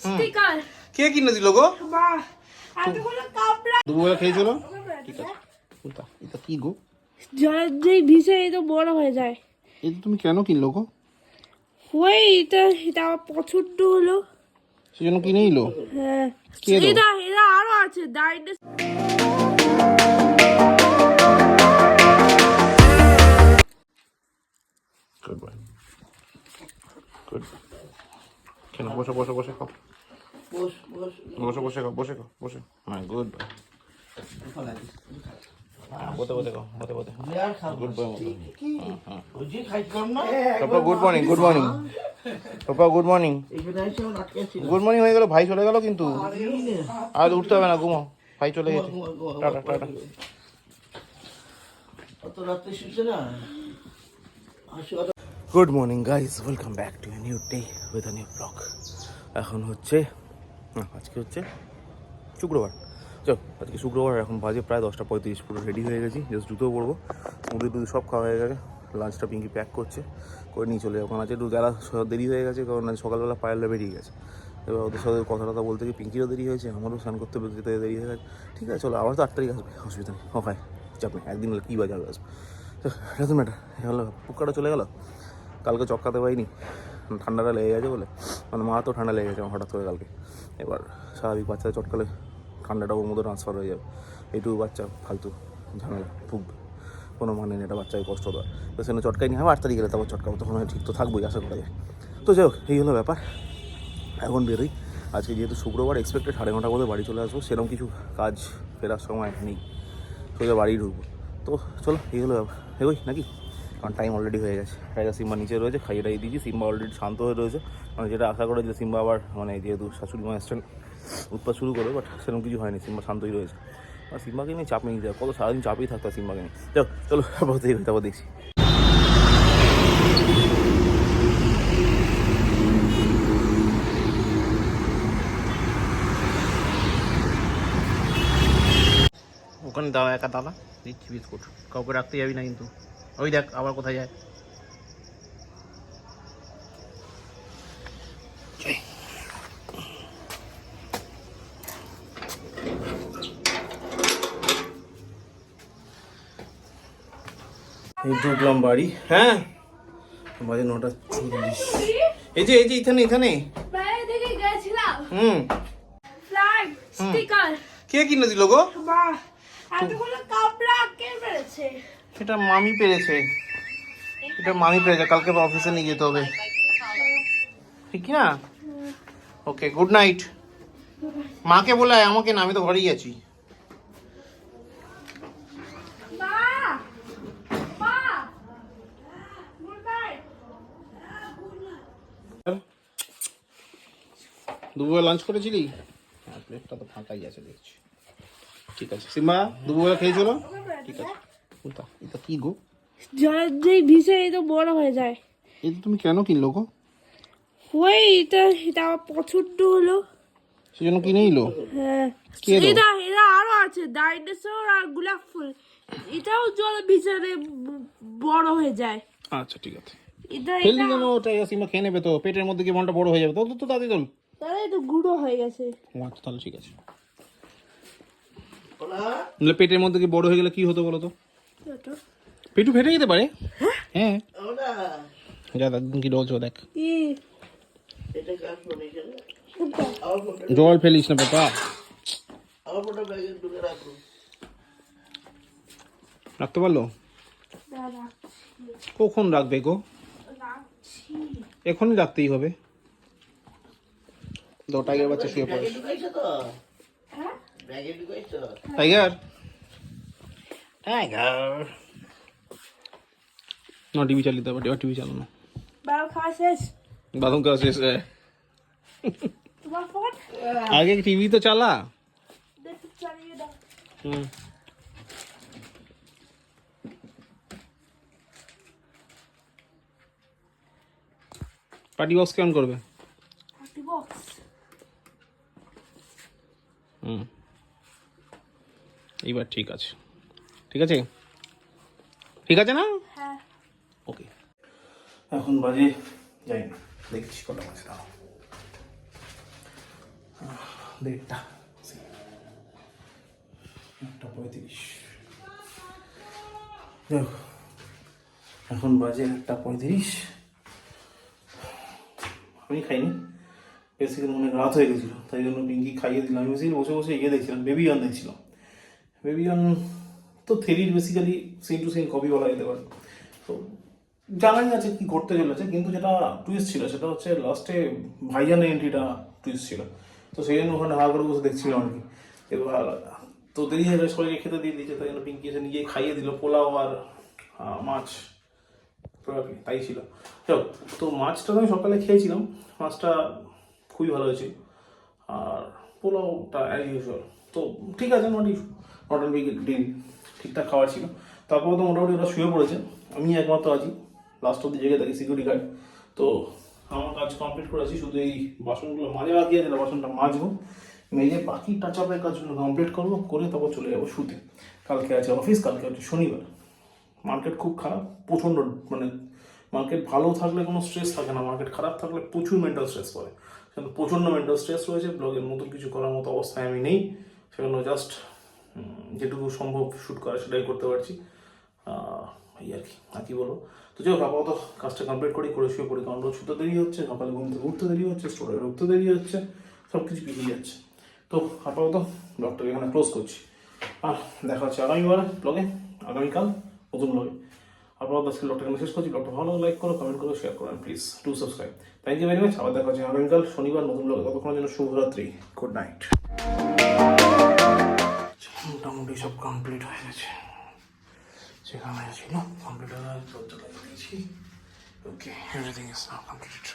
Sticker কে কিনে দিল গো? মা এতগুলো কাপড় দুপুরবেলা খেয়েছিল? ঠিক আছে। এটা কি গো? জলের যেই ভিজে এই তো বড় হয়ে যায়। এটা তুমি কেন কিনলো গো? ওই এটা আমার পছন্দ হলো সেজন্য কিনে নিলো? হ্যাঁ। কে এলো? এটা আরো আছে ডাইনেস। Good boy, good. কেন বসে বসে বসে খাও, বসে বসে খাও, বসে খাও, বসে। হ্যাঁ, গুড বয়। বসে বসে খাও, বসে বসে। গুড বয় মতো। পাপা গুড মর্নিং, গুড মর্নিং। পাপা গুড মর্নিং। গুড মর্নিং হয়ে গেল, ভাই চলে গেল কিন্তু। আজ উঠতে হবে না, ঘুমাও, ভাই চলে গেছে। Tata tata. Good morning guys, welcome back to a new day with a new blog. এখন হচ্ছে আজকে হচ্ছে শুক্রবার। চল, আজকে শুক্রবার, এখন বাজে প্রায় 10:35। পুরো রেডি হয়ে গেছি, জাস্ট জুতো পরবো। মুড়ি টুড়ি সব খাওয়া হয়ে গেছে। লাঞ্চটা পিঙ্কি প্যাক করছে, করে নিয়ে চলে যাবো। কারণ আজকে একটু যারা দেরি হয়ে গেছে, কারণ আজ সকালবেলা পায়েলটা বেরিয়ে গেছে। এবার ওদের সাথে কথা টথা বলতে গিয়ে পিঙ্কিরও দেরি হয়েছে, আমারও স্নান করতে যেতে দেরি হয়ে গেছে। ঠিক আছে চলো, আবার তো 8 তারিখ আসবে, অসুবিধা নেই। হয় চাপ নেই, একদিন হলে কী বাজার আসবে, ডাজন্ট ম্যাটার। হলো পুক্কাটা চলে গেল, কালকে চক্কাতে পারিনি, ঠান্ডাটা লেগে গেছে বলে। মানে মা তো ঠান্ডা লেগে গেছে আমার হঠাৎ করে কালকে। এবার স্বাভাবিক বাচ্চাদের চটকালে ঠান্ডাটা ওর মধ্যে ট্রান্সফার হয়ে যাবে। এইটুকু বাচ্চা ফালতু ঝামেলা ভুগবে, কোনো মানে নেই, এটা বাচ্চাকে কষ্ট দেওয়া। তো সেখানে চটকাই নিয়ে হবে 8 তারিখ গেলে, তারপর চটকাবো, তখন হয় ঠিক তো থাকবোই, আশা করা যায়। তো যাই হোক, এই হলো ব্যাপার। এখন বেরোই। আজকে যেহেতু শুক্রবার, এক্সপেক্টেড 9:30 মধ্যে বাড়ি চলে আসবো। সেরকম কিছু কাজ ফেরার সময় নেই, সোজা বাড়ি ঢুকবো। তো চলো, এই হলো ব্যাপার, এগোই নাকি? কারণ টাইম অলরেডি হয়ে গেছে। টাইগার সিম্বা নিচে রয়েছে, খাইয়ে টাইয়ে দিয়েছি। সিম্বা অলরেডি শান্ত হয়ে রয়েছে, মানে যেটা আশা করে যে সিম্বা আবার মানে যেহেতু শাশুড়ি মা এসছেন উৎপাত শুরু করবে, বাট সেরকম কিছু হয়নি, সিম্বা শান্তই রয়েছে। আর সিম্বাকে নিয়ে চাপ নিয়ে যায়, কত সারাদিন চাপেই থাকতো সিম্বাকে নিয়ে। চলো তারপর দেখছি। ওখানে দাও একা দাদা, দিচ্ছি বিস্কুট, কাউকে রাখতে যাবি না কিন্তু। ওই দেখ আবার কোথায় যায়। এই ঢুকলাম বাড়ি। হ্যাঁ, বাজে 9:40। এই যে এখানে বাইরে থেকে গেছিলাম। ফ্ল্যাগ স্টিকার কে কিনে দিল গো? মা এতগুলো কাপড় কে পেরেছে? এটা মামি পেরেছে, কালকে অফিসে নিয়ে যেতে হবে, ঠিক না? ওকে, গুড নাইট। মাকে বলে আমাকে না, আমি তো ঘরেই আছি। দুপুরে লাঞ্চ করেছিলি? হ্যাঁ, প্লেটটা তো ফাঁকাই আছে দেখছি। ঠিক আছে, সিম্বা দুপুরে খেয়েছিল? ঠিক আছে। এটা কি গো? জলের যেই ভিজে এই তো বড় হয়ে যায়। এটা তুমি কেন কিনলো গো? ওই এটা আমার পছন্দ হলো সেজন্য কিনে নিলো? হ্যাঁ। কে এলো? এটা আরো আছে ডাইনোসর আর গোলাপ ফুল, এটাও জলে ভিজে বড় হয়ে যায়। আচ্ছা ঠিক আছে, ফেললি কেন ওটা? সিম্বা খেয়ে নেবে তো, পেটের মধ্যে কি মনটা বড় হয়ে যাবে। তো দাদি তোল, তাহলে তো গুঁড়ো হয়ে গেছে। আচ্ছা তাহলে ঠিক আছে। পেটের মধ্যে কি বড় হয়ে গেলে কি হতো বলো তো? পেটু ফেটে যেতে পারে। হ্যাঁ, যা একদিন কি ডলছো দেখ। জল ফেলিস না বাবা, রাখতে পারলো? কখন রাখবে গো? এখনই রাখতেই হবে। টাইগার বাচ্চা শুয়ে পড়ে। টাইগার না, টিভি চালিয়ে দেবে, টিভি চালানো। বাদাম খাওয়া শেষ। আগে টিভি তো চালা। পার্টি বক্স কেমন করবে? এইবার ঠিক আছে, ঠিক আছে, ঠিক আছে না? ওকে, এখন বাজে যাই না, দেখছি কটা বাজে। দাও 1:30, 1:35। দেখো এখন বাজে 1:35। আমি খাইনি, বেসিক্যালি অনেক রাত হয়ে গেছিলো, তাই জন্য পিঙ্কি খাইয়ে দিলাম। আমি বেসিক্যালি বসে বসে ইয়ে দেখছিলাম, বেবি গান দেখছিলাম। বেবি গান তো থ্রির basically scene to scene copy বলা যেতে পারে। তো জানাই আছে কি ঘটতে চলেছে, কিন্তু যেটা টুইস্ট ছিল সেটা হচ্ছে লাস্টে ভাইজানের এন্ট্রিটা টুইস্ট ছিল। তো সেই জন্য ওখানে হাঁ করে বসে দেখছিলাম আর কি। এবার তো দেরি হয়ে গেলে সবাইকে খেতে দিয়ে দিয়েছে, তাই জন্য পিঙ্কি এসে নিজেই খাইয়ে দিল পোলাও আর মাছ, তাই ছিল। চল, তো মাছটা আমি সকালে খেয়েছিলাম, মাছটা খুবই ভালো হয়েছিল, আর পোলাওটা অ্যাজ ইউজুয়াল। তো ঠিক আছে, নট বিগ ডিল, ঠিকঠাক খাওয়া ছিল। তারপর তো মোটামুটি ওরা শুয়ে পড়েছে, আমি একমাত্র আছি লাস্ট অব্দি জেগে থাকি, সিকিউরিটি গার্ড। তো আমার কাজ কমপ্লিট করেছি, শুধু এই বাসনগুলো মাজা বাকি আছে, বাসনটা মাজবো, মেজে বাকি টাচ আপের কাজগুলো কমপ্লিট করবো, করে তারপর চলে যাবো শুতে। কালকে আছে অফিস, কালকে হচ্ছে শনিবার। মার্কেট খুব খারাপ, প্রচণ্ড, মানে মার্কেট ভালো থাকলে কোনো স্ট্রেস থাকে না, মার্কেট খারাপ থাকলে প্রচুর মেন্টাল স্ট্রেস পড়ে। সেখানে প্রচণ্ড মেন্টাল স্ট্রেস রয়েছে, ব্লগের নতুন কিছু করার মতো অবস্থায় আমি নেই। সেখানে জাস্ট যেটুকু সম্ভব শ্যুট করা সেটাই করতে পারছি, এই আর কি, আর কি বলবো। তো যাই হোক, আপাতত কাজটা কমপ্লিট করে শুয়ে পড়ি, কারণ রোজ শুতে দেরি হচ্ছে, সকালে ঘুম থেকে উঠতে দেরি হচ্ছে, স্টোরে ঢুকতে দেরি হচ্ছে, সব কিছু পিছিয়ে যাচ্ছে। তো আপাতত ব্লগটাকে এখানে ক্লোজ করছি, আর দেখা হচ্ছে আগামীবার ব্লগে, আগামীকাল নতুন ব্লগে। আপাতত আজকে ব্লগটা এখানে শেষ করছি। ব্লগটা ভালো লাইক করো, কমেন্ট করো, শেয়ার করো, please to subscribe. Thank you very much. আবার দেখা হচ্ছে আগামীকাল শনিবার নতুন ব্লগে। ততক্ষণের জন্য শুভরাত্রি, গুড নাইট। মোটামুটি সব কমপ্লিট হয়ে গেছে, যেখানে ছিল কমপ্লিট হয়ে গেছে, ওকে, এভরিথিং ইজ নাও কমপ্লিট।